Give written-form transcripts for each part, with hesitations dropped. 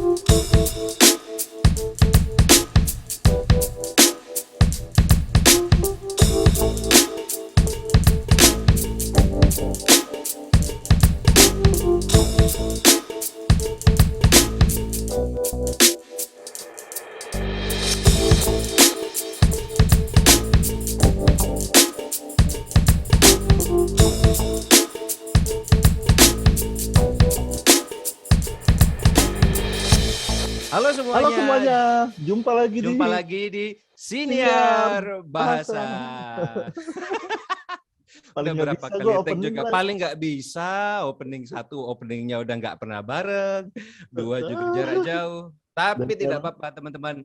Halo Halo semuanya, semuanya, jumpa lagi di Siniar Bahasa. Paling Udah nggak berapa bisa kali gue take opening juga, lah. paling nggak bisa. Openingnya udah nggak pernah bareng. 2 juga jarak jauh. Dan Tapi tidak sekarang apa-apa teman-teman.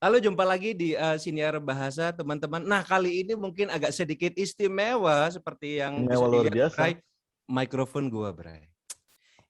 Halo, jumpa lagi di Siniar Bahasa teman-teman. Nah, kali ini mungkin agak sedikit istimewa seperti yang bisa istimewa luar dilihat, biasa. Bray. Mikrofon gua, Bray.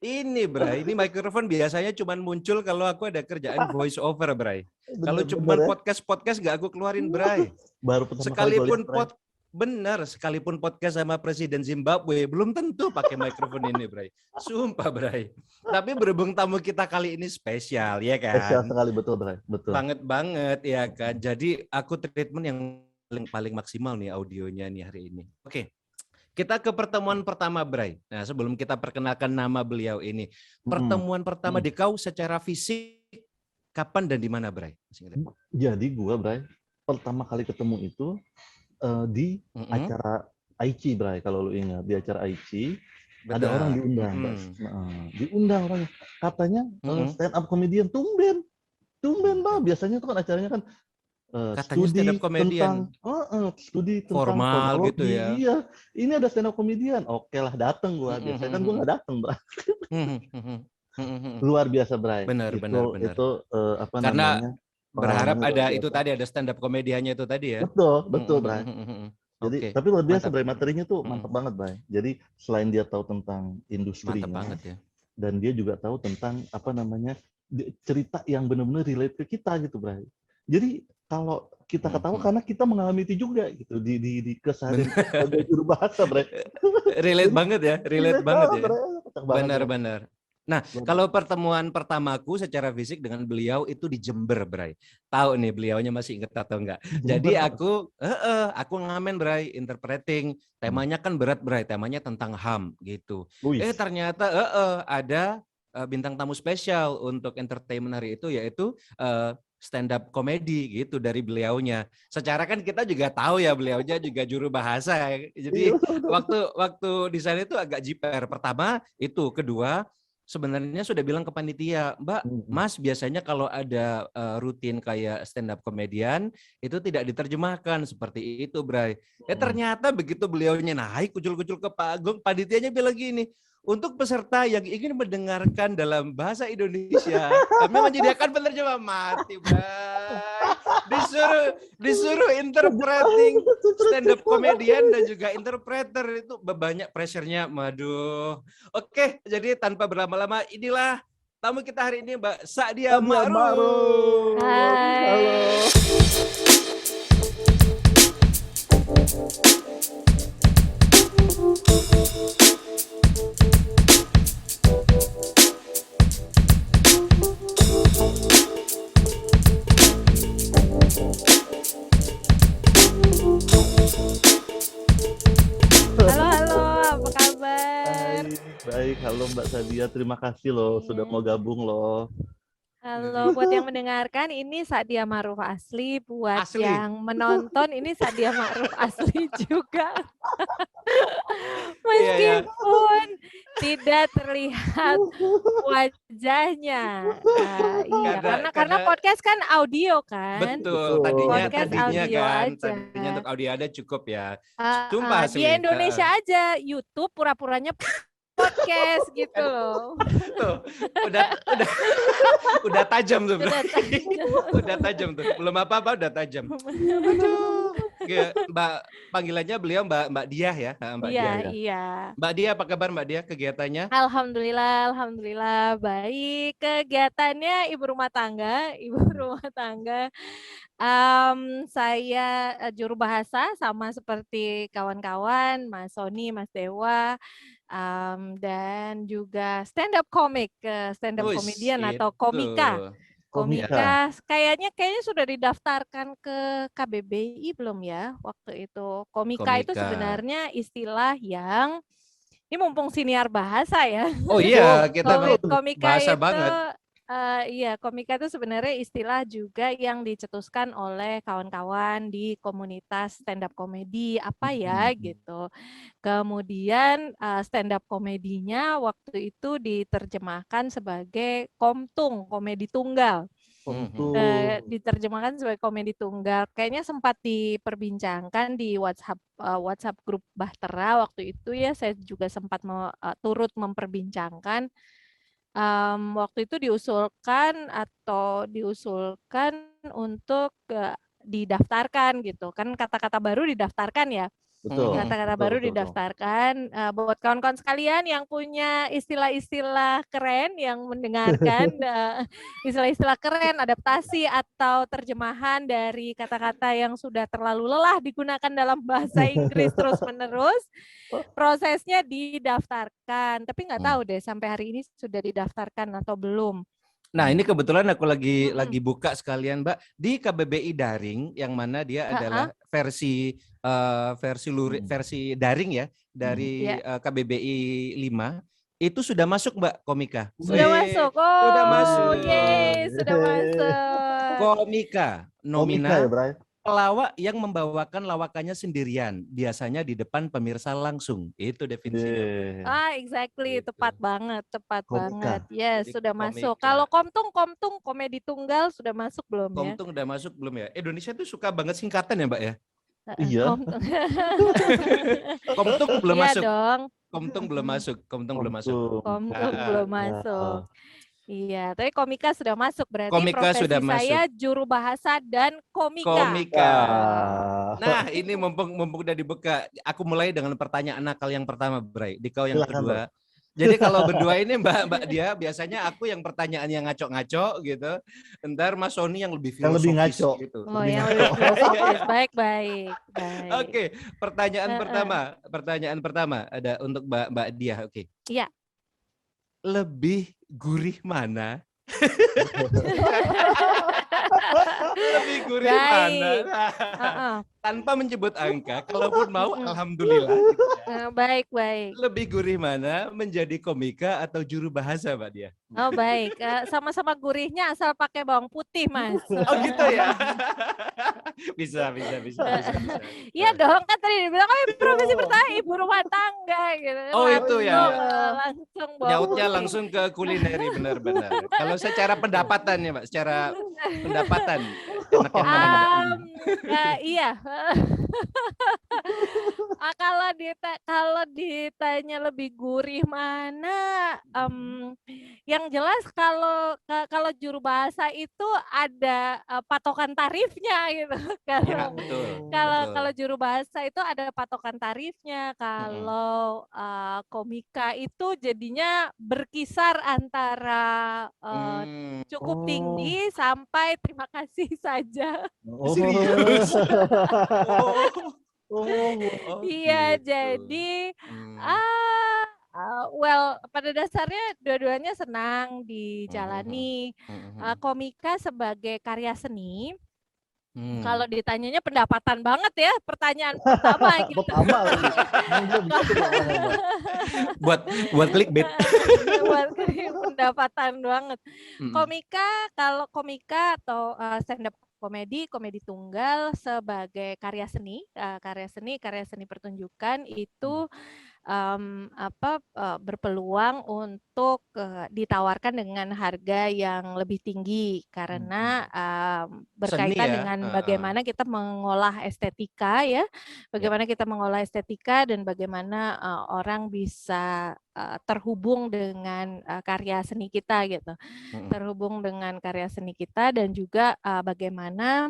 Ini Bray, ini mikrofon biasanya cuman muncul kalau aku ada kerjaan voice over, Bray. Kalau Bener-bener cuman ya. podcast nggak aku keluarin, Bray. Baru pertama kali gue lihat, Bray. Sekalipun podcast sama Presiden Zimbabwe belum tentu pakai mikrofon ini, Bray. Sumpah, Bray. Tapi berhubung tamu kita kali ini spesial, ya Spesial kan? sekali, betul, Bray. Betul. Banget ya kan. Jadi aku treatment yang paling maksimal nih audionya nih hari ini. Oke. Kita ke pertemuan pertama, Bray. Nah, sebelum kita perkenalkan nama beliau ini, pertemuan pertama di kau secara fisik kapan dan di mana, Bray? Jadi gue, Bray, pertama kali ketemu itu di acara Aichi, Bray. Kalau lu ingat, di acara Aichi ada orang diundang, diundang orang katanya stand up comedian, tumben, Bang. Biasanya tuh kan acaranya kan katanya stand up comedian studi tentang formal kronologi. gitu ya. Iya, ini ada stand up comedian. Oke lah, dateng gua. Biasanya kan gua nggak dateng, Bray. Luar biasa, Bray. Benar. Itu apa karena namanya? Berharap ada itu biasa. tadi, ada stand up komedianya itu tadi ya. Betul, Bray. Jadi, Oke, tapi luar biasa, mantap. Bray. Materinya tuh mantap banget, Bray. Jadi selain dia tahu tentang industrinya, mantap banget ya. Dan dia juga tahu tentang apa namanya cerita yang benar-benar relate ke kita gitu, Bray. Jadi kalau kita ketawa karena kita mengalami itu juga gitu di keseharian sebagai juru bahasa, Bray. Relate banget ya. Benar. Nah, kalau pertemuan pertamaku secara fisik dengan beliau itu di Jember, Bray. Tahu nih beliaunya masih ingat atau enggak? Jadi aku ngamen, Bray, interpreting. Temanya kan berat, Bray. Temanya tentang HAM gitu. Ternyata ada bintang tamu spesial untuk entertainment hari itu, yaitu stand up komedi gitu dari beliaunya. Secara kan kita juga tahu ya beliaunya juga juru bahasa. Jadi waktu di sana itu agak jiper. Pertama itu, kedua sebenarnya sudah bilang ke panitia, Mbak, Mas, biasanya kalau ada rutin kayak stand up komedian itu tidak diterjemahkan seperti itu, Bray. Ternyata begitu beliaunya naik kucul-kucul ke panggung, panitianya bilang gini, untuk peserta yang ingin mendengarkan dalam bahasa Indonesia, kami menyediakan penerjemah. Mati, Bray. Disuruh interpreting stand up komedian dan juga interpreter, itu banyak pressure-nya. Waduh. Oke, jadi tanpa berlama-lama, inilah tamu kita hari ini, Mbak Sa'dia Ma'ruf. Hai. Halo. Halo, apa kabar? Baik, halo Mbak Sa'dia, terima kasih loh sudah mau gabung loh. Halo, buat yang mendengarkan ini Sa'dia Ma'ruf asli, buat Asli. yang menonton ini Sa'dia Ma'ruf asli juga. Meskipun tidak terlihat wajahnya. Karena podcast kan audio kan. Betul, tadinya audio kan, aja. tadinya untuk audio ada cukup ya. Sumpah asli. Di Indonesia aja YouTube pura-puranya podcast gitu loh. Tuh, udah tajam tuh. Udah tajam tuh. Belum apa-apa udah tajam. Aduh. Mbak panggilannya beliau Mbak Diah ya, Mbak Iya, Diah. iya. Mbak Diah, apa kabar Mbak Diah kegiatannya? Alhamdulillah baik. Kegiatannya ibu rumah tangga. Saya juru bahasa sama seperti kawan-kawan, Mas Sony, Mas Dewa, dan juga stand up Wis, comedian atau itu. Komika. kayaknya sudah didaftarkan ke KBBI belum ya waktu itu. Komika itu Komika. sebenarnya istilah yang ini mumpung siniar bahasa ya. Oh iya, kita Komika bahasa itu banget. komika itu sebenarnya istilah juga yang dicetuskan oleh kawan-kawan di komunitas stand up comedy apa ya gitu. Kemudian stand up komedinya waktu itu diterjemahkan sebagai komtung, komedi tunggal. Diterjemahkan sebagai komedi tunggal. Kayaknya sempat diperbincangkan di WhatsApp grup Bahtera waktu itu ya. Saya juga sempat turut memperbincangkan. Waktu itu diusulkan untuk didaftarkan gitu. Kan kata-kata baru didaftarkan ya. Betul. Kata-kata baru didaftarkan. Buat kawan-kawan sekalian yang punya istilah-istilah keren, yang mendengarkan istilah-istilah keren, adaptasi atau terjemahan dari kata-kata yang sudah terlalu lelah digunakan dalam bahasa Inggris terus-menerus, prosesnya didaftarkan. Tapi nggak tahu deh sampai hari ini sudah didaftarkan atau belum. Nah, ini kebetulan aku lagi buka sekalian, Mbak, di KBBI daring yang mana dia adalah versi daring ya dari KBBI 5. Itu sudah masuk, Mbak, Komika. Sudah masuk. Oh, sudah masuk. Sudah masuk. Komika nominal ya, Bray. pelawak yang membawakan lawakannya sendirian, biasanya di depan pemirsa langsung. Itu definisinya. Exactly, Gitu. tepat banget. Komika. Yes, Jadi sudah komika. masuk. Kalau komtung komedi tunggal sudah masuk belum ya? Komtung udah masuk belum ya? Indonesia tuh suka banget singkatan ya, Mbak ya? Iya. Komtung belum Iya masuk. dong. Komtung belum masuk. Komtung belum masuk. Iya, tapi komika sudah masuk, berarti Komika profesi sudah saya masuk. juru bahasa dan komika. Nah, ini mumpung udah dibuka, aku mulai dengan pertanyaan nakal yang pertama, Bray. Dikau yang kedua. Jadi kalau berdua ini Mbak Dia, biasanya aku yang pertanyaan yang ngaco-ngaco gitu. Ntar Mas Sony yang lebih filosofis. Yang lebih ngaco. Gitu. Oh, yang lebih filosofis. Baik. Oke, pertanyaan pertama ada untuk Mbak Dia. Oke. Iya. Lebih gurih mana? Lebih gurih mana? Tanpa menyebut angka, kalaupun mau alhamdulillah. Baik. Lebih gurih mana menjadi komika atau juru bahasa, Mbak Dia? Oh, baik. Sama-sama gurihnya asal pakai bawang putih, Mas. Oh gitu ya. Bisa. Iya dong, kan tadi dibilang profesi pertama ibu rumah tangga gitu. Oh itu ya. Langsung nyautnya langsung ke kulineri, benar-benar. Kalau secara pendapatan ya, Mbak, secara pendapatan enak yang mana, Mbak? Iya. Kalau ditanya lebih gurih mana, yang jelas kalau juru bahasa itu ada patokan tarifnya gitu. Kalau juru bahasa itu ada patokan tarifnya. Kalau komika itu jadinya berkisar antara cukup tinggi sampai terima kasih saja. Serius? Iya, jadi pada dasarnya dua-duanya senang dijalani. Komika sebagai karya seni, kalau ditanyanya pendapatan banget ya, pertanyaan pertama gitu. buat clickbait. Buat pendapatan banget. Kalau komika atau stand up komedi tunggal sebagai karya seni pertunjukan itu berpeluang untuk ditawarkan dengan harga yang lebih tinggi karena berkaitan dengan bagaimana kita mengolah estetika ya, bagaimana kita mengolah estetika dan bagaimana orang bisa terhubung dengan karya seni kita gitu, terhubung dengan karya seni kita dan juga bagaimana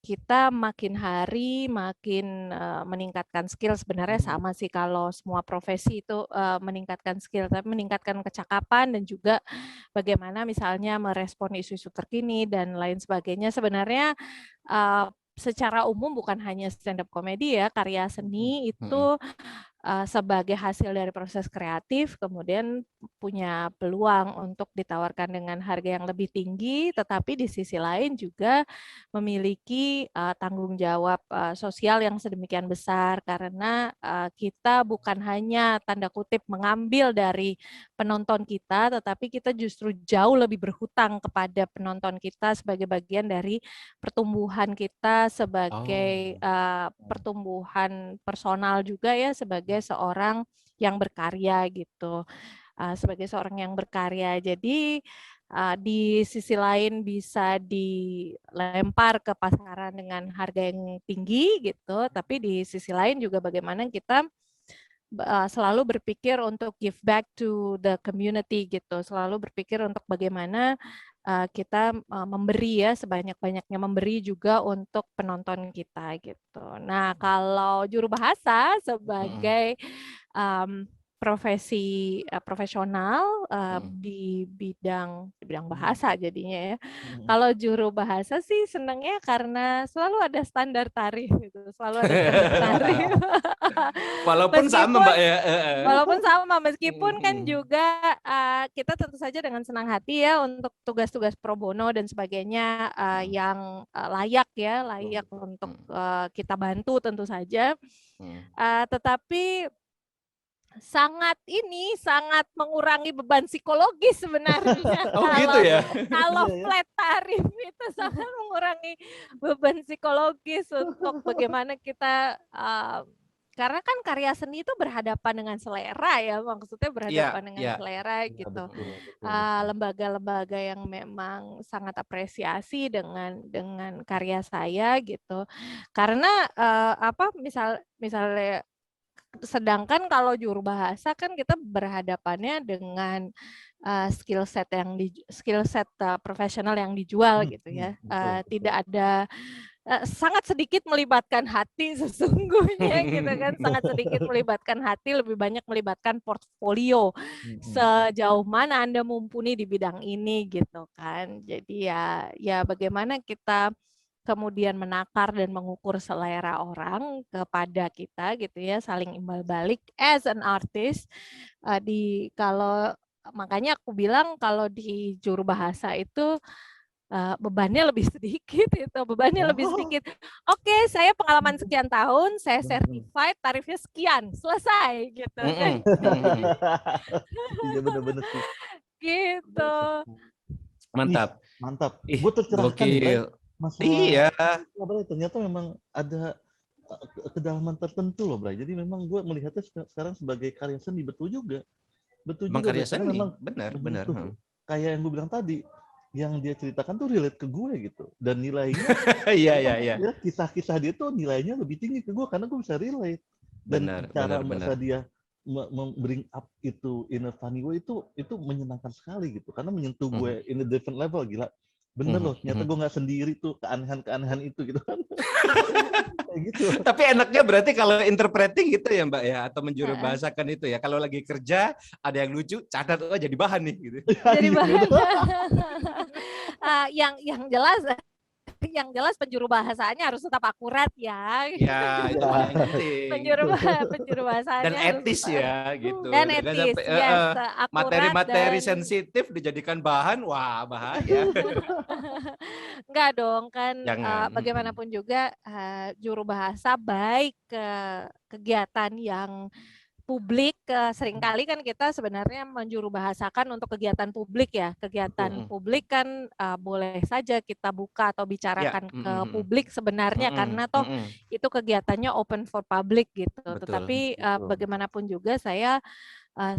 kita makin hari makin meningkatkan skill. Sebenarnya sama sih kalau semua profesi itu meningkatkan skill, tapi meningkatkan kecakapan dan juga bagaimana misalnya merespon isu-isu terkini dan lain sebagainya. Sebenarnya secara umum bukan hanya stand up comedy ya, karya seni itu sebagai hasil dari proses kreatif kemudian punya peluang untuk ditawarkan dengan harga yang lebih tinggi, tetapi di sisi lain juga memiliki tanggung jawab sosial yang sedemikian besar karena kita bukan hanya tanda kutip mengambil dari penonton kita, tetapi kita justru jauh lebih berhutang kepada penonton kita sebagai bagian dari pertumbuhan kita sebagai pertumbuhan personal juga ya, sebagai seorang yang berkarya gitu, sebagai seorang yang berkarya. Jadi di sisi lain bisa dilempar ke pasaran dengan harga yang tinggi gitu, tapi di sisi lain juga bagaimana kita selalu berpikir untuk give back to the community gitu, selalu berpikir untuk bagaimana kita memberi ya, sebanyak-banyaknya memberi juga untuk penonton kita gitu. Nah, kalau juru bahasa sebagai profesi profesional di bidang bahasa jadinya ya. Kalau juru bahasa sih senangnya karena selalu ada standar tarif gitu, selalu ada standar tarif. Walaupun sama Mbak ya. Walaupun sama, meskipun kan juga kita tentu saja dengan senang hati ya untuk tugas-tugas pro bono dan sebagainya yang layak ya, layak untuk kita bantu tentu saja. Tetapi sangat mengurangi beban psikologis sebenarnya. Gitu ya. Kalau flat tarif itu sangat mengurangi beban psikologis untuk bagaimana kita karena kan karya seni itu berhadapan dengan selera ya, maksudnya berhadapan dengan selera gitu. Lembaga-lembaga yang memang sangat apresiasi dengan karya saya gitu. Karena misalnya sedangkan kalau juru bahasa kan kita berhadapannya dengan skill set profesional yang dijual gitu ya. Tidak ada sangat sedikit melibatkan hati sesungguhnya gitu kan, sangat sedikit melibatkan hati, lebih banyak melibatkan portfolio. Sejauh mana Anda mumpuni di bidang ini gitu kan. Jadi ya bagaimana kita kemudian menakar dan mengukur selera orang kepada kita gitu ya, saling imbal balik as an artist. Makanya aku bilang kalau di juru bahasa itu bebannya lebih sedikit itu, bebannya lebih sedikit. Oke, saya pengalaman sekian tahun, saya certified, tarifnya sekian, selesai gitu. Iya benar-benar sih. Gitu. Mantap. Mantap. Gue tercerahkan masalah. Iya. Ternyata memang ada kedalaman tertentu loh, Bray. Jadi memang gue melihatnya sekarang sebagai karya seni, betul juga. Karya seni, memang benar. Kayak yang gue bilang tadi, yang dia ceritakan tuh relate ke gue gitu, dan nilainya iya. Kisah dia tuh nilainya lebih tinggi ke gue karena gue bisa relate. Dan cara dia bring up itu in a funny way itu menyenangkan sekali gitu, karena menyentuh gue in a different level. Gila, bener loh, ternyata gue nggak sendiri tuh keanehan itu gitu kan. Gitu. Tapi enaknya berarti kalau interpreting gitu ya Mbak ya, atau menjuru bahasakan itu ya, kalau lagi kerja ada yang lucu, catat jadi bahan nih gitu. Jadi bahan. Yang jelas penjuru bahasanya harus tetap akurat ya. Ya, itu paling penting. Penjuru bahasanya dan etis ya gitu. Dan etis, materi-materi sensitif dijadikan bahan, wah bahaya. Enggak dong kan, bagaimanapun juga juru bahasa baik ke kegiatan yang publik, seringkali kan kita sebenarnya menjuru bahasakan untuk kegiatan publik ya. Kegiatan publik kan boleh saja kita buka atau bicarakan ke publik sebenarnya, karena toh itu kegiatannya open for public gitu. Betul, tetapi bagaimanapun juga saya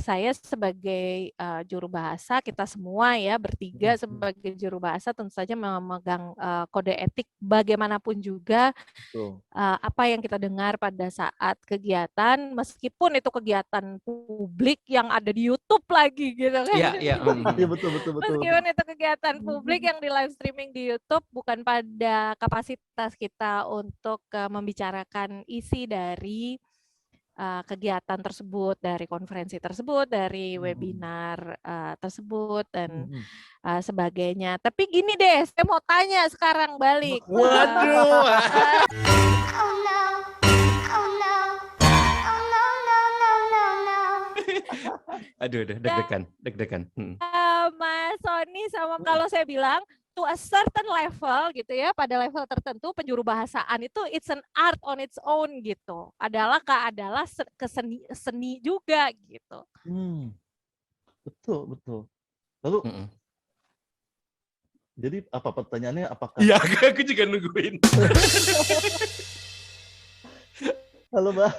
saya sebagai juru bahasa, kita semua ya bertiga sebagai juru bahasa tentu saja memegang kode etik bagaimanapun juga apa yang kita dengar pada saat kegiatan, meskipun itu kegiatan publik yang ada di YouTube lagi gitu kan. Iya, betul. Meskipun itu kegiatan publik yang di live streaming di YouTube, bukan pada kapasitas kita untuk membicarakan isi dari kegiatan tersebut, dari konferensi tersebut, dari webinar tersebut dan sebagainya. Tapi gini deh, saya mau tanya sekarang balik. Waduh. Aduh, deg-degan. Mas Sony sama kalau saya bilang to a certain level gitu ya, pada level tertentu penjuru bahasaan itu it's an art on its own gitu. Adalah seni juga gitu. Betul. Lalu jadi apa pertanyaannya, apakah? Iya, aku juga nungguin. Halo, Mbak.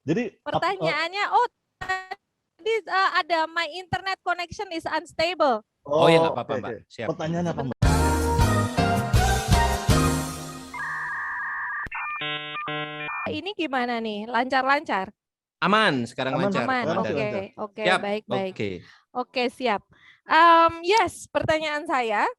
Jadi pertanyaannya, tadi ada my internet connection is unstable. Oh ya nggak apa-apa, Mbak. Siap. Pertanyaan apa, Mbak? Ini gimana nih? Lancar-lancar? Aman, sekarang lancar. Aman. Oke, baik. Oke, siap. Yes, pertanyaan saya.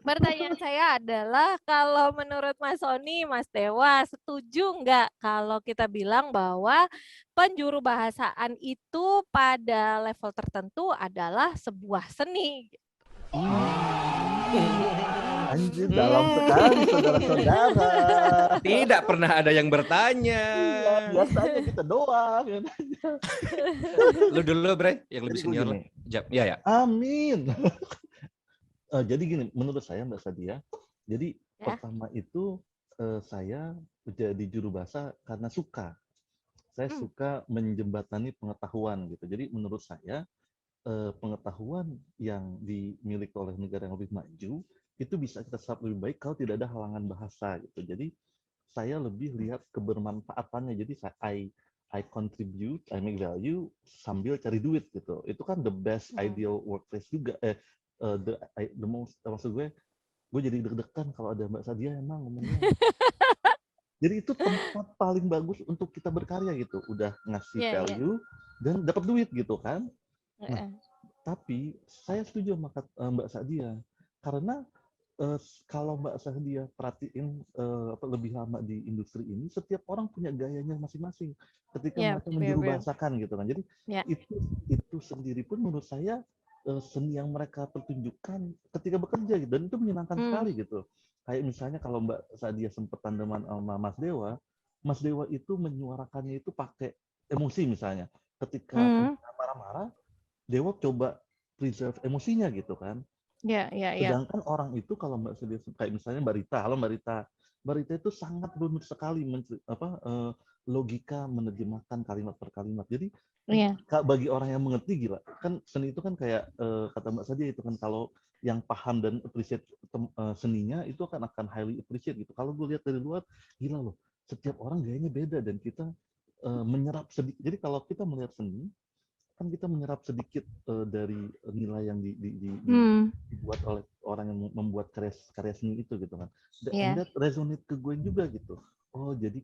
Pertanyaan saya adalah kalau menurut Mas Sony, Mas Dewa, setuju nggak kalau kita bilang bahwa penjuru bahasaan itu pada level tertentu adalah sebuah seni? Anjir, dalam sekali saudara-saudara. Tidak pernah ada yang bertanya. Biasanya kita doang. Lu dulu, Bre, yang lebih senior. Ya. Amin. Jadi gini, menurut saya Mbak Sadia, jadi pertama itu saya jadi juru bahasa karena suka. Saya suka menjembatani pengetahuan gitu. Jadi menurut saya pengetahuan yang dimiliki oleh negara yang lebih maju itu bisa kita serap lebih baik kalau tidak ada halangan bahasa gitu. Jadi saya lebih lihat kebermanfaatannya. Jadi I contribute, I make value sambil cari duit gitu. Itu kan the best ideal workplace juga. The most, maksud gue jadi deg-degan kalau ada Mbak Sadia emang ngomongnya. Jadi itu tempat paling bagus untuk kita berkarya gitu. Udah ngasih value dan dapat duit gitu kan. Nah, tapi saya setuju sama Mbak Sadia karena kalau Mbak Sadia perhatiin lebih lama di industri ini, setiap orang punya gayanya masing-masing ketika mereka menjuru bahasakan gitu kan. Jadi itu sendiri pun menurut saya seni yang mereka pertunjukkan ketika bekerja gitu, dan itu menyenangkan sekali gitu. Kayak misalnya kalau Mbak Sadia sempat tandeman sama Mas Dewa itu menyuarakannya itu pakai emosi misalnya. Ketika marah-marah, Dewa coba preserve emosinya gitu kan. Sedangkan orang itu kalau Mbak Sadia kayak misalnya Mbak Rita, halo Mbak Rita. Mbak Rita itu sangat rumit sekali logika menerjemahkan kalimat per kalimat. Jadi bagi orang yang mengerti gila kan seni itu kan kayak kata Mbak Sadia itu kan kalau yang paham dan appreciate seninya itu akan highly appreciate gitu. Kalau gue lihat dari luar gila loh, setiap orang gayanya beda dan kita menyerap sedikit. Jadi kalau kita melihat seni kan kita menyerap sedikit dari nilai yang dibuat oleh orang yang membuat karya seni itu gitu kan. Dan that resonate ke gue juga gitu. Oh jadi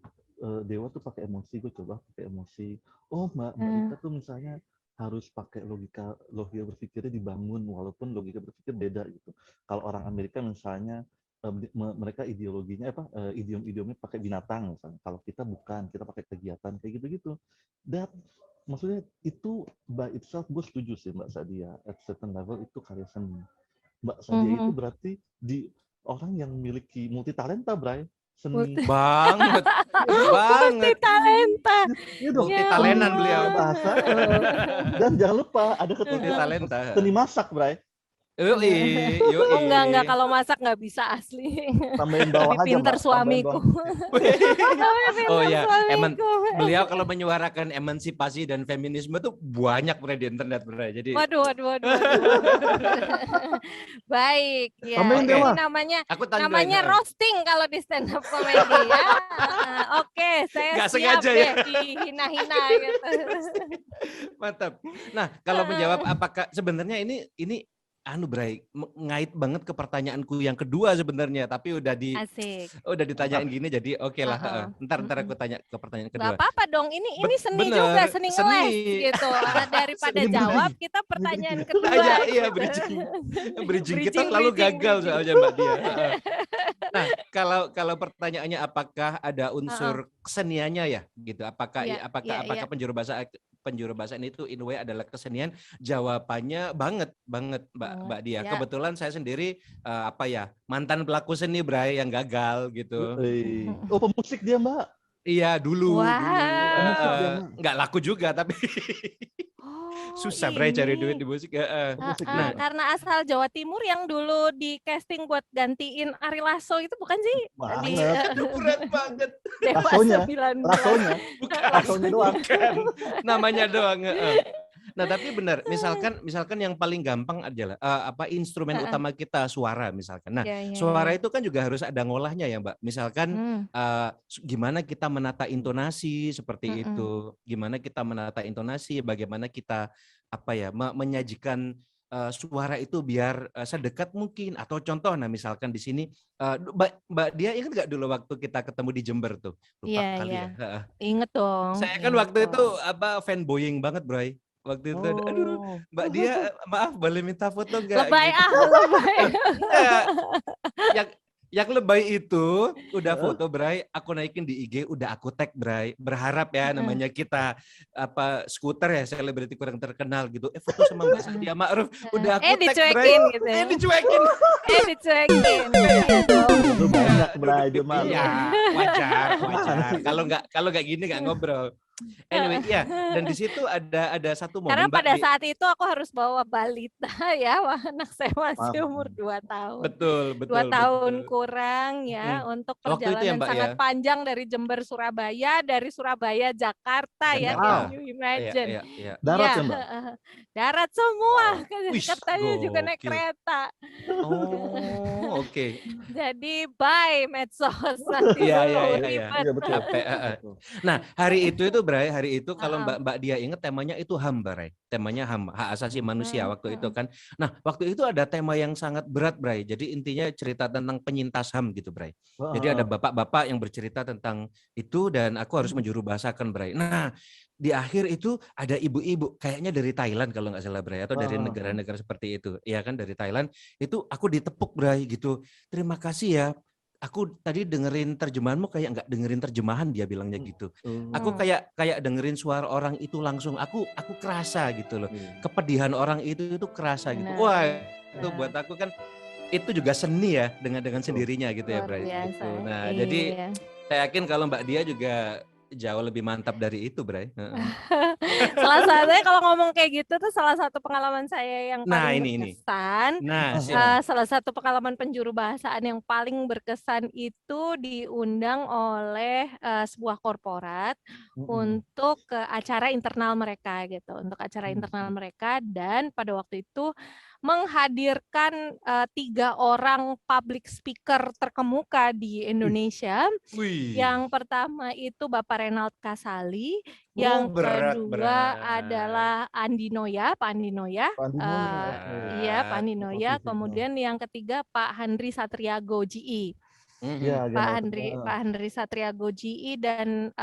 Dewa tuh pakai emosi, gue coba pakai emosi. Oh Mbak Rita tuh misalnya harus pakai logika berpikirnya dibangun walaupun logika berpikir beda gitu. Kalau orang Amerika misalnya mereka ideologinya idiom-idiomnya pakai binatang misalnya. Kalau kita bukan, kita pakai kegiatan kayak gitu-gitu. Dan maksudnya itu by itself gue setuju sih Mbak Sadia. At certain level itu karya seni. Mbak Sadia itu berarti di orang yang memiliki multi talenta, Bray. Seni banget. Multi talenta. Multi talentan beliau. Bahasa. Dan jangan lupa ada talenta. Seni masak, Bray. Yoi, Oh enggak, yoi. kalau masak nggak bisa asli. Tambahin bawang Tapi aja, pinter Mbak. Tambahin suamiku. bawang. Oh Pinter ya, suamiku. beliau kalau menyuarakan emansipasi dan feminisme tuh banyak bro di internet bro. Jadi Waduh. Baik, ya. Tambahin deh, oke, Ini Mas. aku tanggain. namanya roasting kalau di stand up comedy ya. Oke, saya Nggak siap sengaja deh ya. dihina-hina gitu. Mantap. Nah, kalau menjawab apakah sebenarnya ini anu Bray, ngait banget ke pertanyaanku yang kedua sebenarnya, tapi Asik. udah ditanyain gini jadi oke lah. Heeh. Ntar aku tanya ke pertanyaan Gak kedua. apa-apa dong, ini seni juga, Bener, seni ngeles seni. gitu. Daripada Ini jawab, bridging. kita Ini pertanyaan bridging. kedua Iya, iya gitu. bridging kita selalu gagal soalnya Mbak Dia. Nah, kalau pertanyaannya apakah ada Heeh. unsur keseniannya ya gitu. Apakah Iya, apakah penjuru bahasa ini itu in a way adalah kesenian? Jawabannya banget Mbak Dia. Ya. Kebetulan saya sendiri mantan pelaku seni Bray yang gagal gitu. Oh, pemusik dia, Mbak. Iya, dulu. Pemusik dia, Wah. Mbak. Nggak laku juga tapi Oh, susah Bray cari duit di ini. musik. Pemusik dia, Nah, Mbak. Karena asal Jawa Timur yang dulu di casting buat gantiin Ari Lasso itu bukan sih? Di Banget. berat banget. Dewa Lasonya. 19. Lasonya. Lasonya doang. Bukan, namanya doang. Nah, tapi benar, misalkan yang paling gampang adalah instrumen utama kita suara misalkan. Nah, Ya. suara itu kan juga harus ada ngolahnya ya, Mbak. Misalkan gimana kita menata intonasi seperti itu, gimana kita menata intonasi, bagaimana kita menyajikan suara itu biar sedekat mungkin atau contoh, nah misalkan di sini Mbak Dia ingat nggak dulu waktu kita ketemu di Jember tuh, lupa kali ya. Ingat dong. Saya kan waktu itu fanboying banget, Bray. Waktu itu, aduh, Mbak Dia, maaf boleh minta foto nggak? Lebay Gitu. lebay. Yang lebay itu udah foto Bray, aku naikin di IG, udah aku tag Bray, berharap ya namanya kita skuter ya, selebriti kurang terkenal gitu. Foto sama Mbak Sadia Ma'ruf, udah aku tag Bray. Gitu ya. Dicuekin. Dicuekin. Lu banyak, Bray, dia malu. Iya, wajar. Kalau nggak gini nggak ngobrol. Anyway, ya, dan di situ ada satu momen. Karena pada saat itu aku harus bawa balita ya, anak saya masih umur 2 tahun. Betul. 2 tahun kurang ya, untuk perjalanan sangat panjang dari Jember Surabaya, dari Surabaya Jakarta ya, can you imagine? Iya. Darat ya, Mbak? Darat semua, katanya juga naik kereta. Oh, oke. Jadi bye medsos. Iya. Betul. Nah, hari itu Bray, kalau Mbak Dia ingat temanya itu HAM, Bray. Temanya HAM, hak asasi manusia waktu itu kan. Nah, waktu itu ada tema yang sangat berat, Bray. Jadi intinya cerita tentang penyintas HAM gitu, Bray. Jadi ada bapak-bapak yang bercerita tentang itu dan aku harus menjuru bahasakan, Bray. Nah, di akhir itu ada ibu-ibu, kayaknya dari Thailand kalau nggak salah, Bray, atau dari negara-negara seperti itu. Iya kan, dari Thailand. Itu aku ditepuk, Bray, gitu. Terima kasih ya. Aku tadi dengerin terjemahanmu kayak nggak dengerin terjemahan, dia bilangnya gitu. Aku kayak dengerin suara orang itu langsung. Aku kerasa gitu loh. Kepedihan orang itu kerasa gitu. Wah, itu buat aku kan itu juga seni ya dengan sendirinya gitu ya, Bray. Gitu. Nah, jadi saya yakin kalau Mbak Dia juga jauh lebih mantap dari itu, Bray. Salah satunya kalau ngomong kayak gitu tuh salah satu pengalaman saya yang paling berkesan. Salah satu pengalaman penjuru bahasaan yang paling berkesan itu diundang oleh sebuah korporat untuk ke acara internal mereka gitu, untuk acara internal mereka, dan pada waktu itu menghadirkan 3 orang public speaker terkemuka di Indonesia. Yang pertama itu Bapak Renald Kasali, yang kedua adalah Pak Andi Noya. Iya, Pak Andi Noya. Kemudian yang ketiga Pak Handri Satriago GI. Pak Handri Satriago GI, dan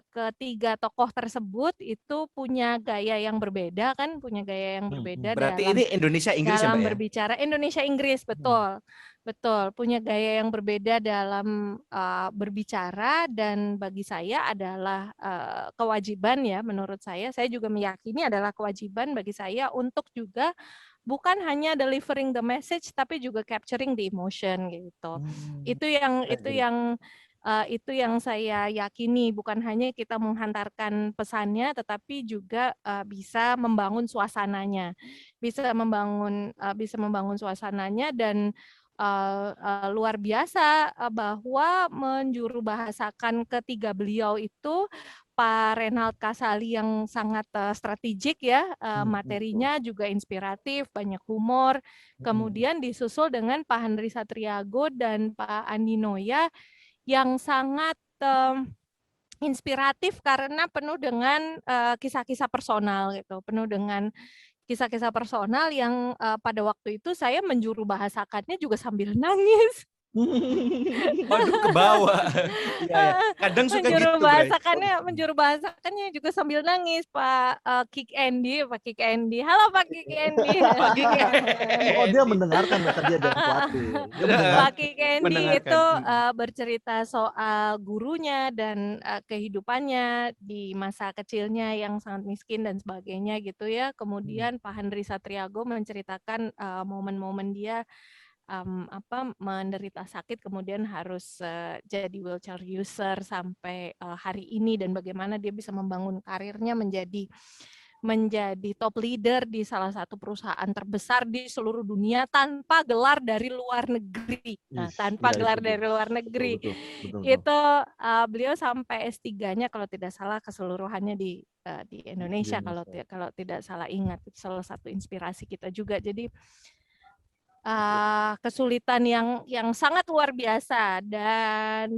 ketiga tokoh tersebut itu punya gaya yang berbeda kan, Berarti ini Indonesia Inggris dalam ya, Mbak, berbicara. Indonesia Inggris, betul, punya gaya yang berbeda dalam berbicara, dan bagi saya adalah kewajiban ya, menurut saya juga meyakini adalah kewajiban bagi saya untuk juga bukan hanya delivering the message tapi juga capturing the emotion gitu. Itu yang Itu yang saya yakini, bukan hanya kita menghantarkan pesannya, tetapi juga bisa membangun suasananya, bisa membangun suasananya dan luar biasa bahwa menjuru bahasakan ketiga beliau itu Pak Renald Kasali yang sangat strategik ya, materinya juga inspiratif, banyak humor, kemudian disusul dengan Pak Henry Satriago dan Pak Andi Noya yang sangat inspiratif karena penuh dengan kisah-kisah personal gitu, penuh dengan kisah-kisah personal yang pada waktu itu saya menjuru bahasakannya juga sambil nangis. Waduh, ke bawah. Ya, kadang suka gitu, Bray. Menjuru bahasakannya juga sambil nangis, Pak Kik Andy. Halo Pak Kik Andy. Pak Kik Oh, dia mendengarkan, maka dia jangan khawatir. Pak Kik Andy itu bercerita soal gurunya dan kehidupannya di masa kecilnya yang sangat miskin dan sebagainya gitu ya. Kemudian Pak Henry Satriago menceritakan momen-momen dia menderita sakit kemudian harus jadi wheelchair user sampai hari ini dan bagaimana dia bisa membangun karirnya menjadi top leader di salah satu perusahaan terbesar di seluruh dunia tanpa gelar dari luar negeri. Nah, tanpa gelar dari luar negeri. Betul. Itu beliau sampai S3-nya kalau tidak salah keseluruhannya di Indonesia kalau tidak salah ingat. Itu salah satu inspirasi kita juga. Jadi kesulitan yang sangat luar biasa dan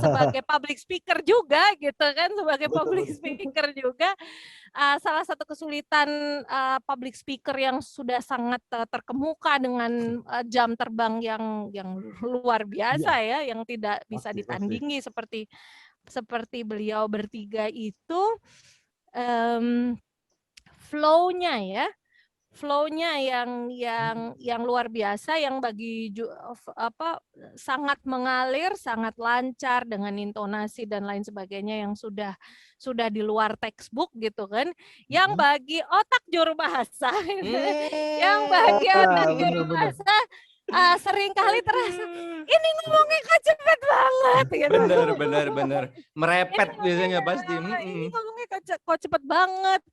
sebagai public speaker juga gitu kan, speaker juga salah satu kesulitan public speaker yang sudah sangat terkemuka dengan jam terbang yang luar biasa ya, yang tidak bisa ditandingi seperti beliau bertiga itu flow-nya yang luar biasa, yang bagi sangat mengalir, sangat lancar dengan intonasi dan lain sebagainya yang sudah di luar textbook gitu kan, yang bagi otak juru bahasa sering kali terasa ini ngomongnya kok cepet banget gitu. Benar merepet biasanya pasti. Ini ngomongnya kok cepet banget.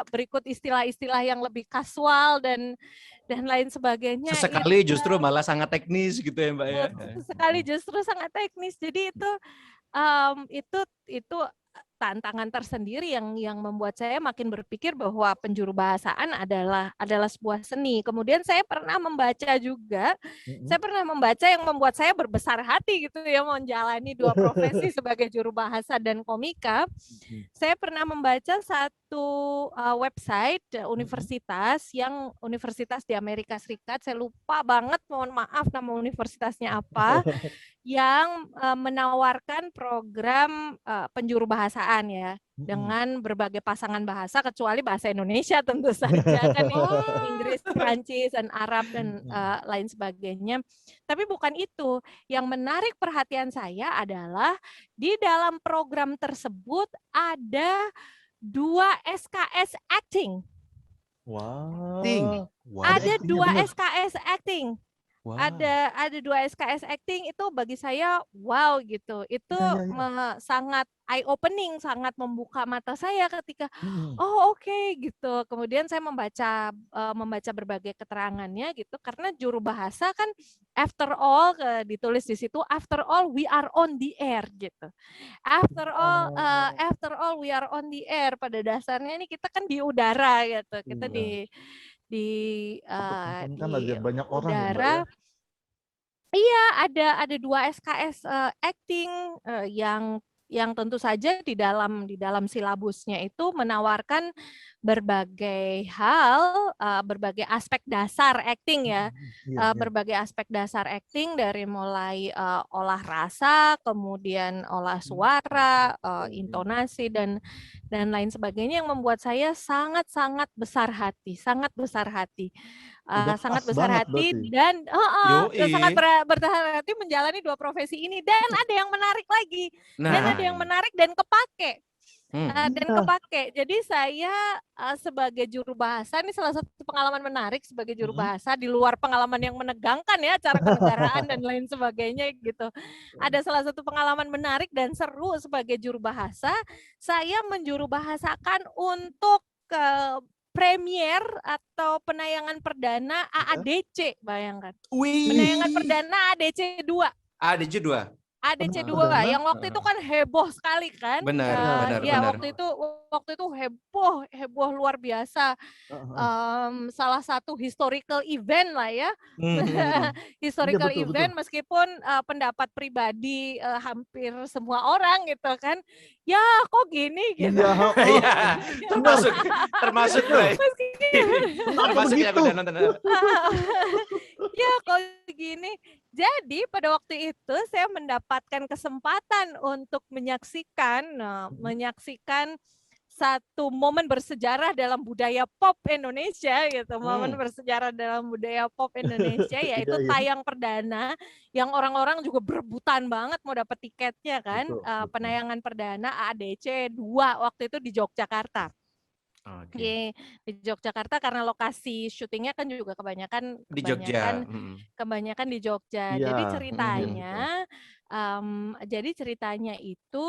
Berikut istilah-istilah yang lebih kasual dan lain sebagainya. Sesekali justru malah sangat teknis gitu ya Mbak ya. Sesekali justru sangat teknis. Jadi itu tantangan tersendiri yang membuat saya makin berpikir bahwa penjuru bahasaan adalah sebuah seni. Kemudian saya pernah membaca yang membuat saya berbesar hati gitu ya, menjalani dua profesi sebagai juru bahasa dan komika. Saya pernah membaca satu website universitas di Amerika Serikat, saya lupa banget, mohon maaf nama universitasnya apa, yang menawarkan program penjuru bahasaan ya, dengan berbagai pasangan bahasa kecuali bahasa Indonesia tentu saja kan, Inggris, Prancis, dan Arab dan lain sebagainya. Tapi bukan itu. Yang menarik perhatian saya adalah di dalam program tersebut ada 2 SKS acting. Wow. Ada 2 SKS acting. Wow. Ada 2 SKS acting, itu bagi saya wow gitu. Itu sangat eye opening, sangat membuka mata saya ketika oke, gitu. Kemudian saya membaca berbagai keterangannya gitu, karena juru bahasa kan after all ditulis di situ, after all we are on the air gitu. After all we are on the air, pada dasarnya ini kita kan di udara gitu. Kita di banyak orang udara. Iya, ada 2 SKS acting yang tentu saja di dalam silabusnya itu menawarkan berbagai hal, berbagai aspek dasar acting ya, berbagai aspek dasar acting dari mulai olah rasa, kemudian olah suara, intonasi dan lain sebagainya, yang membuat saya sangat besar hati, sangat besar hati dan sangat besar hati menjalani 2 profesi ini. Dan ada yang menarik lagi, dan ada yang menarik dan kepake. Dan kepake. Jadi saya sebagai juru bahasa, ini salah satu pengalaman menarik sebagai juru bahasa di luar pengalaman yang menegangkan ya, acara kenegaraan dan lain sebagainya gitu. Ada salah satu pengalaman menarik dan seru sebagai juru bahasa, saya menjuru bahasakan untuk premier atau penayangan perdana AADC, bayangkan. Penayangan perdana AADC 2. AADC 2. AADC 2 yang waktu itu kan heboh sekali kan. Benar. Waktu itu heboh luar biasa. Salah satu historical event lah ya. Historical event meskipun pendapat pribadi hampir semua orang gitu kan. Ya kok gini gitu. Iya. termasuk yang udah nonton. Ya kok gini. Jadi pada waktu itu saya mendapatkan kesempatan untuk menyaksikan satu momen bersejarah dalam budaya pop Indonesia gitu. Momen bersejarah dalam budaya pop Indonesia yaitu tayang perdana yang orang-orang juga berebutan banget mau dapat tiketnya kan. Penayangan perdana AADC 2 waktu itu di Yogyakarta. Di Yogyakarta karena lokasi syutingnya kan juga kebanyakan di Jogja. Jadi ceritanya itu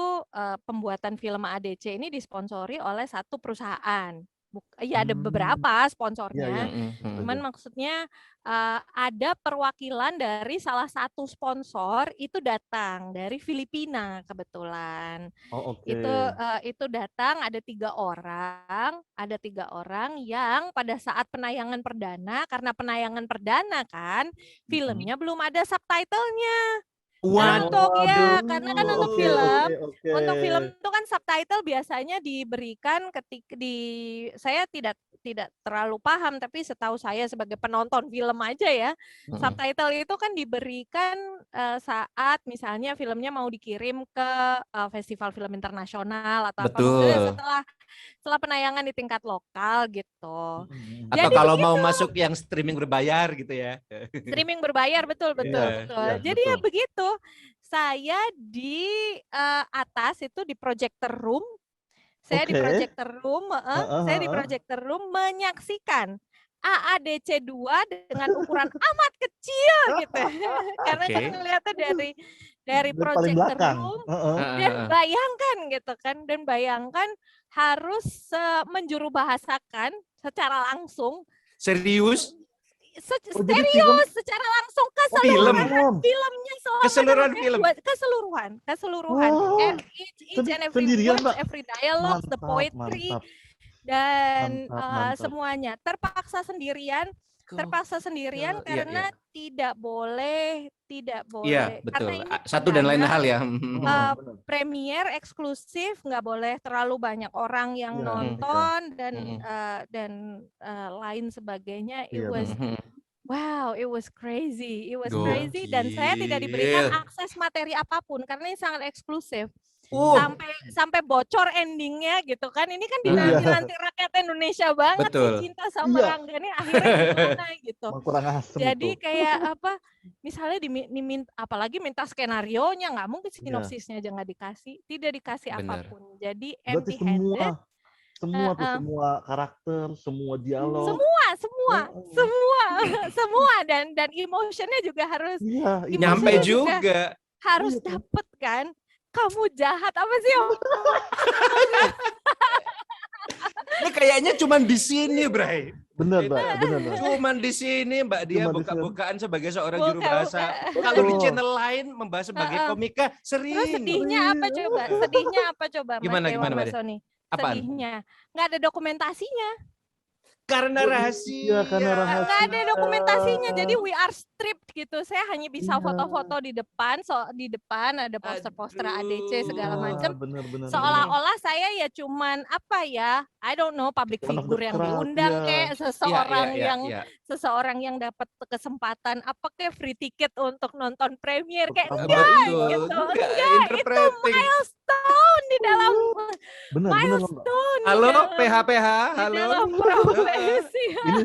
pembuatan film AADC ini disponsori oleh satu perusahaan. Ada beberapa sponsornya, cuman maksudnya ada perwakilan dari salah satu sponsor itu datang dari Filipina kebetulan. Itu datang ada 3 orang yang pada saat penayangan perdana, karena penayangan perdana kan filmnya belum ada subtitlenya. Karena kan untuk film itu kan subtitle biasanya diberikan saya tidak terlalu paham, tapi setahu saya sebagai penonton film aja ya, subtitle itu kan diberikan saat misalnya filmnya mau dikirim ke festival film internasional atau apa, maksudnya setelah penayangan di tingkat lokal gitu. Atau kalau mau masuk yang streaming berbayar gitu ya. Streaming berbayar, betul. Jadi ya begitu. Saya di atas itu di projector room. Saya di projector room menyaksikan AADC 2 dengan ukuran amat kecil gitu. Karena kan ngeliatnya dari projector room dan bayangkan harus menjuru bahasakan secara langsung. Serius Secara langsung keseluruhan filmnya keseluruhan each and every word, every dialogue, the poetry dan semuanya terpaksa sendirian karena tidak boleh betul. Karena ini satu dan lain hal ya. Premier eksklusif, nggak boleh terlalu banyak orang yang nonton dan lain sebagainya. It was crazy. Dan saya tidak diberikan akses materi apapun karena ini sangat eksklusif. Sampai bocor endingnya gitu kan, ini kan dinanti rakyat Indonesia banget cinta sama Rangga ini akhirnya gimana gitu. Jadi kayak apa, misalnya apalagi minta skenario nya, nggak mungkin sinopsisnya aja nggak tidak dikasih apapun. Jadi empty handed. Semua karakter, semua dialog, semua dan emotionnya juga harus nyampe juga harus dapet kan. Kamu jahat apa sih? Ini kayaknya cuman di sini, Bray. Bener. Cuman di sini Mbak Dia buka-bukaan sebagai seorang juru bahasa. Kalau di channel lain membahas sebagai komika sering. Terus sedihnya apa coba? Gimana Mas Sony? Sedihnya nggak ada dokumentasinya. Karena rahasia. Nggak ada dokumentasinya, jadi we are stripped gitu. Saya hanya bisa foto-foto di depan, ada poster-poster ADC segala macam. Seolah-olah saya ya cuman I don't know, public figure yang diundang kayak seseorang yang dapat kesempatan kayak free ticket untuk nonton premier kayak enggak gitu. Enggak, itu milestone di dalam Halo PH, halo. Di dalam profesi. Ini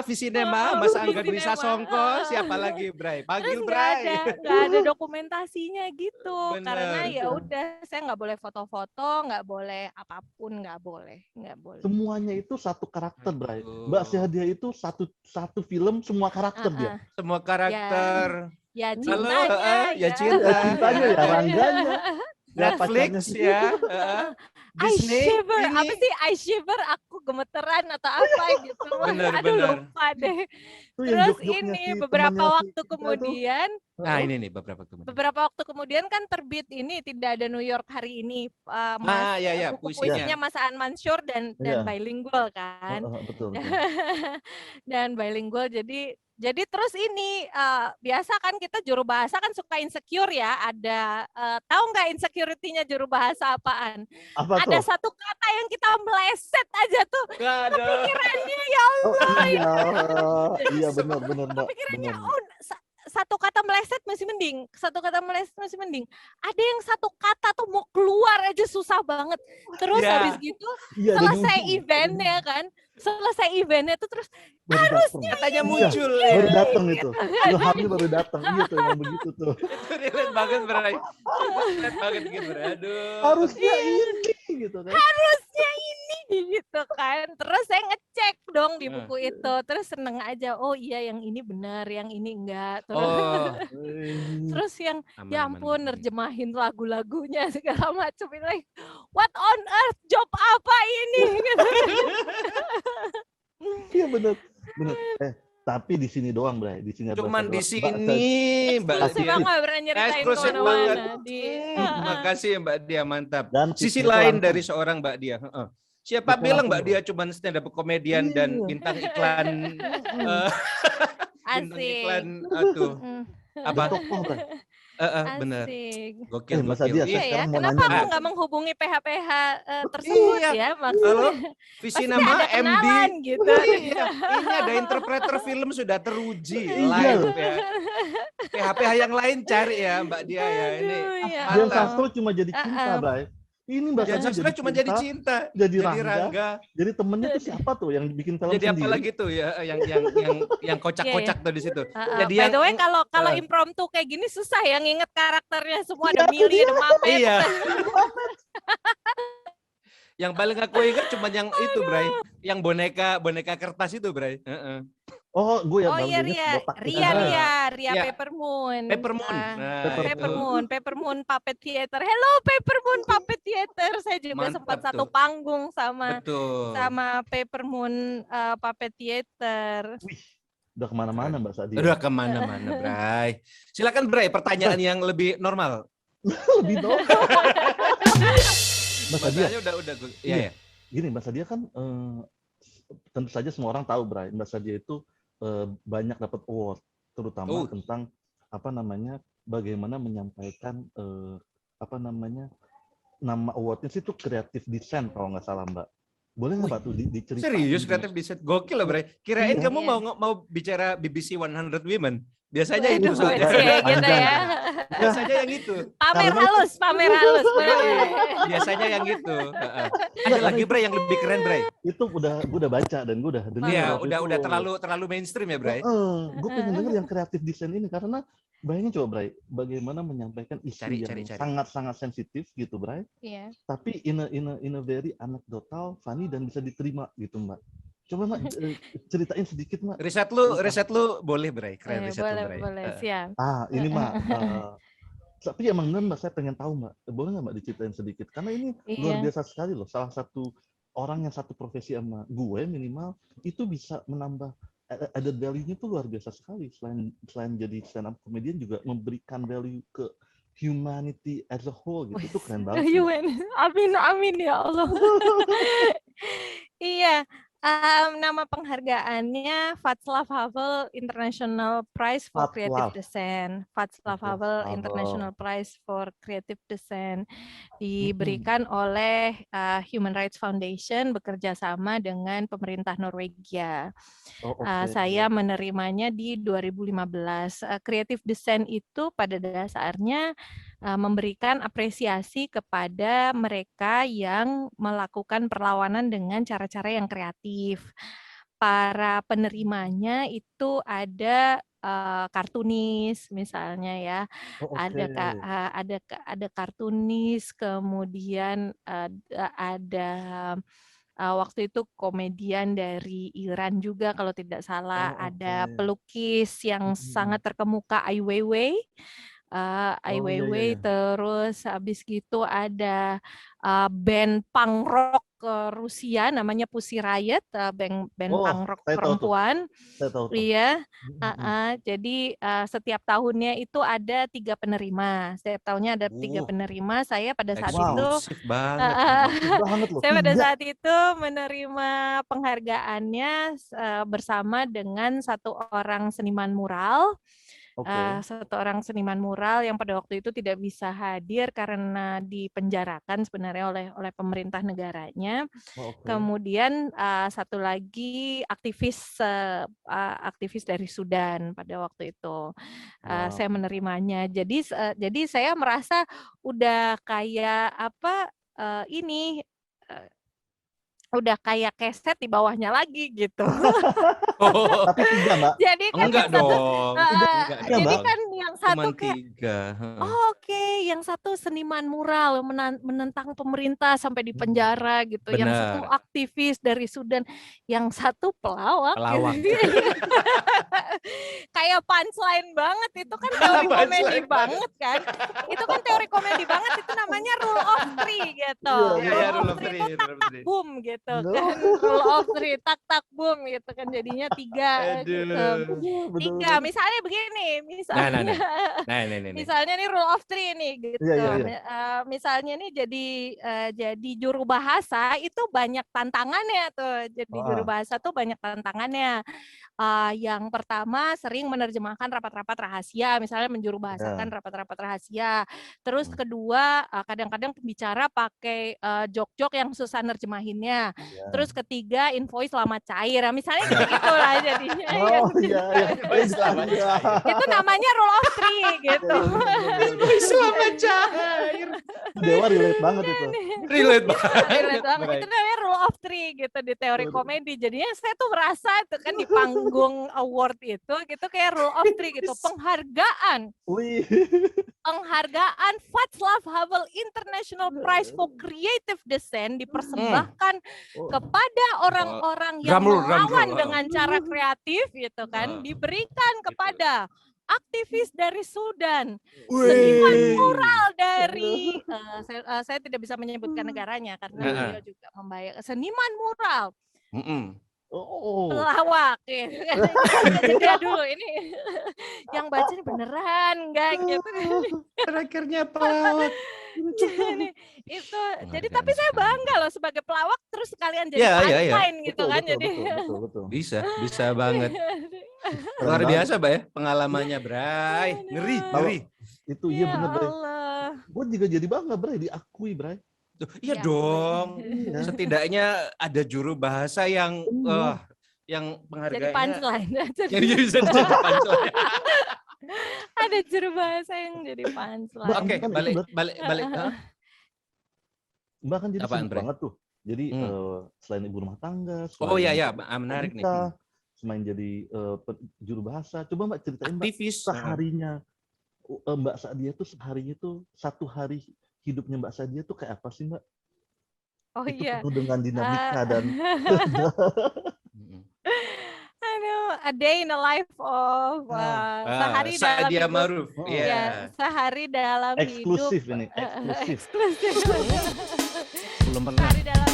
Visinema, Mas Angga Dwi Visinema. Sasongko, siapa lagi, Bray? Terus Panggil nggak Bray. ada dokumentasinya gitu, karena Bener. ya udah saya nggak boleh foto-foto, nggak boleh apapun, nggak boleh. semuanya itu satu karakter, Bray. Aduh. Mbak Syahdia itu satu film semua karakter dia. Semua karakter. Ya Halo, cintanya, ya cinta. Ya cintanya, ya rangganya, ya Netflix pacarnya. ya. I Disney shiver, ini. apa sih I shiver, aku gemeteran atau apa gitu. Bener, Aduh bener. lupa deh. Itu yang Terus jok-joknya ini si beberapa temannya si waktu kita tuh. kemudian, Nah ini nih kemudian. beberapa waktu kemudian kan terbit ini tidak ada New York hari ini, Mas, ya, buku puisinya. puisinya Mas Aan Mansur dan Iya. bilingual kan. Betul. Dan bilingual, jadi terus ini biasa kan kita juru bahasa kan suka insecure ya, ada tahu nggak insecurity-nya juru bahasa apaan? Apa Ada tuh? satu kata yang kita meleset aja tuh Nggak ada. kepikirannya, ya Oh iya benar Mbak. kepikirannya, Benar. oh satu kata meleset masih mending, ada yang satu kata tuh mau keluar aja susah banget, terus Ya. habis gitu Iya, selesai jadi eventnya kan, tuh terus baru harusnya datang. Katanya Iya, muncul. baru datang itu. Ilhamnya baru datang. Iya tuh yang begitu tuh. Itu relate banget, Bray. Relate banget gitu, Bray. Aduh. Harusnya ini gitu kan. harusnya ini gitu kan, terus saya ngecek dong di Nah. buku itu, terus seneng aja, oh iya yang ini benar, yang ini enggak, terus Oh, terus yang aman, ya aman, ampun aman. nerjemahin lagu-lagunya segala macam, like what on earth, job apa ini gitu. Iya benar. Tapi di sini doang, Bray. Di sini ada Cuman di Mbak sini, Mbak Eksklusif Dia. banget, pernah nyeritain Eksklusif kemana-mana banget. di Makasih ya Mbak Dia, mantap. Dan Sisi itu lain langsung. dari seorang Mbak Dia. Siapa Itu bilang langsung, Mbak Bro. Dia cuman stand up komedian dan Iya. bintang iklan bintang iklan tuh apa? Tokoh, Bray. Benar. Asik. Gokil, Mas gokil. Adia, Iya ya, sekarang mau kenapa nanya aku nih. nggak menghubungi PH-PH tersebut Iya. ya, Halo, maksudnya visi pasti nama ada MD. kenalan gitu. Iya, ini ada interpreter film sudah teruji Iya. live ya. PH-PH yang lain cari ya Mbak Dia ya. Ini Aduh, ya Dian mantap. Sastro cuma jadi cinta, Bray. Ini Mbak Dian Sadia Sastro cuma jadi cinta. jadi Jadi Rangga. Rangga. Jadi temennya tuh siapa tuh yang bikin film Jadi apa sendiri? lagi tuh ya yang kocak-kocak tuh di situ. Jadi By the way, yang kalau impromptu kayak gini susah ya nginget karakternya semua, ada Mili, ada Mapet. iya. Yang paling aku ingat cuma yang itu, Bray. Yang boneka kertas itu, Bray. Oh, gue yang Oh baru iya, ingat botak itu. Ria Iya. Peppermoon. Peppermoon. Nah, Peppermoon Puppet Theater. Hello Peppermoon Puppet Theater. Saya juga Mantap sempat tuh. satu panggung sama betul. Peppermoon Puppet Theater. Wih, udah kemana-mana Mbak Sadia. Udah kemana-mana, Bray. Silakan, Bray. Pertanyaan yang lebih normal. Lebih dong. Mbak Sadia, Masalahnya udah. Iya. gini Mbak Sadia kan tentu saja semua orang tahu, Bray. Mbak Sadia itu banyak dapat award, terutama tentang bagaimana menyampaikan nama awardnya sih itu creative design kalau nggak salah, Mbak. Boleh nggak Pak tuh diceritain? Serius kreatif design? Gokil loh, Bray. Kirain Iya. kamu mau bicara BBC 100 Women. Biasanya itu Waduh, soalnya. gitu ya. Biasanya yang itu. Pamer halus. Biasanya yang itu. Ada lagi, Bray, yang lebih keren, Bray. Itu gue udah baca dan gue udah dengar. Iya, waktu udah itu. terlalu mainstream ya, Bray. Gue pengen denger yang kreatif desain ini karena bayangin coba, Bray, bagaimana menyampaikan isu yang sangat-sangat sensitif gitu, Bray. Iya. Tapi in a very anekdotal, funny dan bisa diterima gitu, Mbak. Coba Mbak ceritain sedikit, Mbak. Riset lu boleh, Bray. Keren riset lu, Bray. Boleh, siap. Ini Mbak. Tapi emang benar Mbak, saya pengen tahu Mbak. Boleh nggak Mbak diceritain sedikit? Karena ini luar biasa sekali loh. Salah satu orang yang satu profesi sama gue minimal itu bisa menambah added value-nya tuh luar biasa sekali. Selain jadi stand up comedian juga memberikan value ke humanity as a whole gitu. Itu keren banget. Amin ya Allah. Iya. Nama penghargaannya Václav Havel International Prize for Creative Design. Václav Havel International Prize for Creative Design diberikan oleh Human Rights Foundation bekerja sama dengan pemerintah Norwegia. Saya menerimanya di 2015. Creative Design itu pada dasarnya memberikan apresiasi kepada mereka yang melakukan perlawanan dengan cara-cara yang kreatif. Para penerimanya itu ada kartunis misalnya ya, Oh, oke. ada kartunis, kemudian ada waktu itu komedian dari Iran juga kalau tidak salah, Oh, ada oke. pelukis yang sangat terkemuka Ai Weiwei. Ai Oh, iya, iya, Weiwei, iya. terus habis gitu ada band punk rock Rusia namanya Pussy Riot, band Oh, punk rock saya tahu tuh. perempuan. Saya tahu tuh. Iya, Mm-mm. jadi setiap tahunnya itu ada 3 penerima. Setiap tahunnya ada 3 Uh, penerima. Saya pada saat itu Wow, eksklusif banget. eksklusif banget loh. saya pada 3. saat itu menerima penghargaannya bersama dengan satu orang seniman mural. Oke. Satu orang seniman mural yang pada waktu itu tidak bisa hadir karena dipenjarakan sebenarnya oleh pemerintah negaranya. Oh, oke. Kemudian satu lagi aktivis dari Sudan pada waktu itu. Wow. Saya menerimanya. Jadi saya merasa udah kayak apa ini udah kayak keset di bawahnya lagi gitu. Oh, Tapi 3, Mbak. Jadi kan enggak yang satu, dong, enggak Tiga, jadi Mbak. dong. kan yang Cuman satu kayak 3. Heeh. oh, oke, yang satu seniman mural menentang pemerintah sampai di penjara gitu, yang satu Benar, aktivis dari Sudan, yang satu pelawak gitu. pelawak. Kayak punchline banget, itu kan teori komedi Punchline banget kan. Itu kan teori komedi banget, itu namanya rule of three gitu. Iya, Iya, iya. iya, Rule of rule of three three, itu tak rule of tak three. boom gitu No. kan. Rule of three, tak tak boom gitu kan, jadinya 3 gitu. Aduh. Tiga, Bener-bener. misalnya begini, Nah, nah, misalnya nah. Nah, nih. misalnya nih rule of three nih Iya, gitu. iya, iya. Misalnya nih jadi juru bahasa itu banyak tantangannya tuh. Jadi juru Ah, bahasa tuh banyak tantangannya. Yang pertama sering menerjemahkan rapat-rapat rahasia, misalnya menjuru bahasakan ya. rapat-rapat rahasia. Terus kedua, kadang-kadang pembicara pakai jok-jok yang susah nerjemahinnya. Terus Ya. ketiga, invoice lama cair. Nah, misalnya gitu-gitu lah jadinya. Oh, iya, iya. Invoice selama Iya. cair. Itu namanya rule of three Iya, gitu. iya, bener-bener. Invoice selama cair. Dewa relate banget itu. Relate banget. Relate banget. Bray. Itu namanya rule of three gitu di teori komedi. Jadinya saya tuh merasa itu kan di panggung award itu gitu kayak rule of three gitu. Penghargaan Wih. Václav Havel International Prize for Creative Design dipersembahkan Oh, kepada orang-orang yang Drum roll. melawan dengan cara kreatif gitu kan, diberikan kepada aktivis dari Sudan, seniman mural dari saya tidak bisa menyebutkan negaranya karena beliau juga membayar, seniman mural, oh. pelawak gitu kan. Jeda dulu ini yang baca ini beneran enggak gitu. Terakhirnya pelawak. Jadi tapi saya bangga loh sebagai pelawak terus sekalian jadi punchline gitu Betul, kan. betul, Jadi betul. Bisa banget. Luar biasa, Mbak ya, pengalamannya, Bray. Ngeri. Itu iya bener, Bray. Allah. Gue juga jadi bangga, Bray, diakui, Bray. Tuh, iya Ya, dong. Iya. Setidaknya ada juru bahasa yang Jadi penghargaannya punchline. yang bisa jadi punchline. Ada juru bahasa yang jadi punchline. Oke, Kan balik. Mbak kan jadi Apaan, sibuk Bray? banget tuh. Jadi selain ibu rumah tangga, Oh selain iya, menarik nih. wanita, selain jadi juru bahasa, coba Mbak ceritain Mbak Aktivis. seharinya Mbak Sadia tuh seharinya tuh satu hari hidupnya Mbak Sadia tuh kayak apa sih Mbak? Oh Itu iya. penuh dengan dinamika dan Aduh, a day in the life of sehari dalam Sadia hidup. Maruf. Iya. Ya, sehari dalam eksklusif hidup. ini, eksklusif. Eksklusif. Belum pernah. Sehari dalam